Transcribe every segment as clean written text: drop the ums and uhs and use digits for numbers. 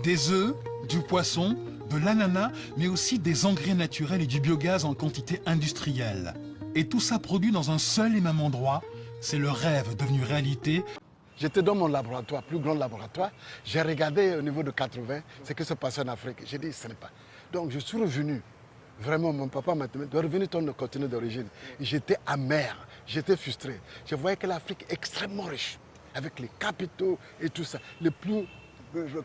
Des œufs, du poisson, de l'ananas, mais aussi des engrais naturels et du biogaz en quantité industrielle. Et tout ça produit dans un seul et même endroit. C'est le rêve devenu réalité. J'étais dans mon laboratoire, plus grand laboratoire. J'ai regardé au niveau de 80 ce qui se passait en Afrique. J'ai dit, ce n'est pas. Donc je suis revenu. Vraiment, mon papa m'a dit, de revenir dans le continent d'origine. J'étais amer, j'étais frustré. Je voyais que l'Afrique est extrêmement riche, avec les capitaux et tout ça. Le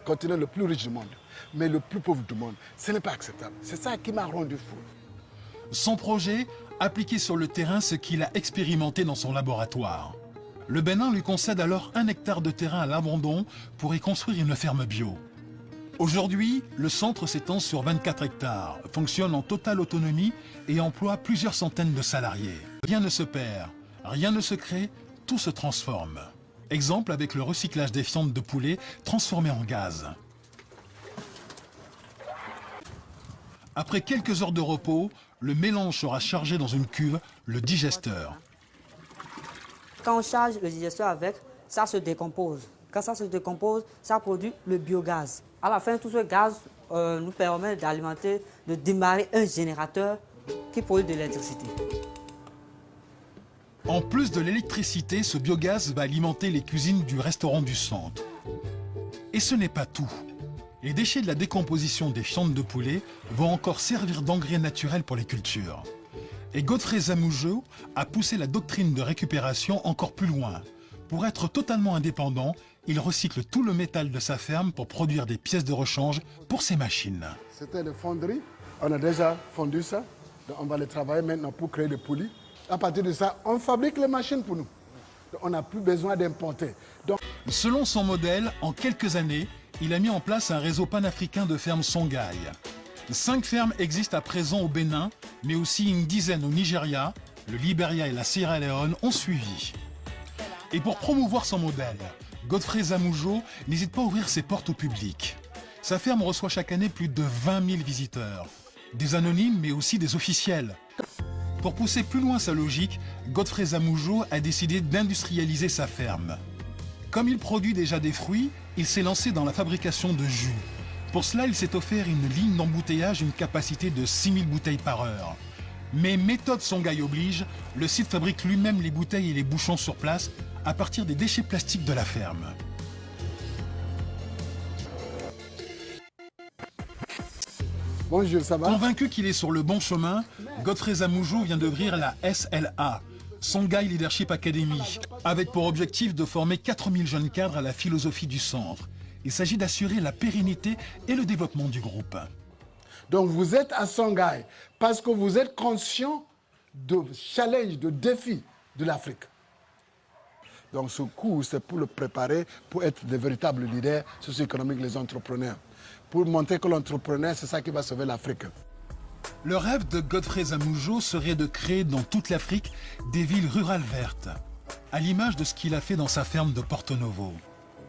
continent le plus riche du monde, mais le plus pauvre du monde. Ce n'est pas acceptable. C'est ça qui m'a rendu fou. Son projet, appliquer sur le terrain ce qu'il a expérimenté dans son laboratoire. Le Bénin lui concède alors 1 hectare de terrain à l'abandon pour y construire une ferme bio. Aujourd'hui, le centre s'étend sur 24 hectares, fonctionne en totale autonomie et emploie plusieurs centaines de salariés. Rien ne se perd, rien ne se crée, tout se transforme. Exemple avec le recyclage des fientes de poulet transformées en gaz. Après quelques heures de repos, le mélange sera chargé dans une cuve, le digesteur. Quand on charge le digesteur avec, ça se décompose. Quand ça se décompose, ça produit le biogaz. À la fin, tout ce gaz nous permet d'alimenter, de démarrer un générateur qui produit de l'électricité. En plus de l'électricité, ce biogaz va alimenter les cuisines du restaurant du centre. Et ce n'est pas tout. Les déchets de la décomposition des fientes de poulet vont encore servir d'engrais naturel pour les cultures. Et Godfrey Zamoujo a poussé la doctrine de récupération encore plus loin. Pour être totalement indépendant, il recycle tout le métal de sa ferme pour produire des pièces de rechange pour ses machines. C'était les fonderies. On a déjà fondu ça. Donc on va les travailler maintenant pour créer des poulies. À partir de ça, on fabrique les machines pour nous. Donc on n'a plus besoin d'importer. Selon son modèle, en quelques années, il a mis en place un réseau panafricain de fermes Songhai. 5 fermes existent à présent au Bénin, mais aussi une dizaine au Nigeria, le Libéria et la Sierra Leone ont suivi. Et pour promouvoir son modèle, Godfrey Zamoujo n'hésite pas à ouvrir ses portes au public. Sa ferme reçoit chaque année plus de 20 000 visiteurs, des anonymes mais aussi des officiels. Pour pousser plus loin sa logique, Godfrey Zamoujo a décidé d'industrialiser sa ferme. Comme il produit déjà des fruits, il s'est lancé dans la fabrication de jus. Pour cela, il s'est offert une ligne d'embouteillage d'une capacité de 6 000 bouteilles par heure. Mais méthode Songhai oblige, le site fabrique lui-même les bouteilles et les bouchons sur place à partir des déchets plastiques de la ferme. Bonjour, ça va? Convaincu qu'il est sur le bon chemin, Godfrey Zamoujo vient d'ouvrir la SLA, Songhai Leadership Academy, avec pour objectif de former 4000 jeunes cadres à la philosophie du centre. Il s'agit d'assurer la pérennité et le développement du groupe. Donc vous êtes à Songhai parce que vous êtes conscient de challenge, de défis de l'Afrique. Donc ce cours, c'est pour le préparer, pour être de véritables leaders socio-économiques, les entrepreneurs. Pour montrer que l'entrepreneur, c'est ça qui va sauver l'Afrique. Le rêve de Godfrey Zamoujo serait de créer dans toute l'Afrique des villes rurales vertes, à l'image de ce qu'il a fait dans sa ferme de Porto Novo.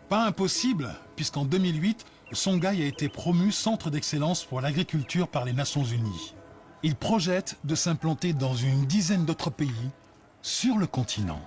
Pas impossible, puisqu'en 2008, Songhai a été promu centre d'excellence pour l'agriculture par les Nations Unies. Il projette de s'implanter dans une dizaine d'autres pays sur le continent.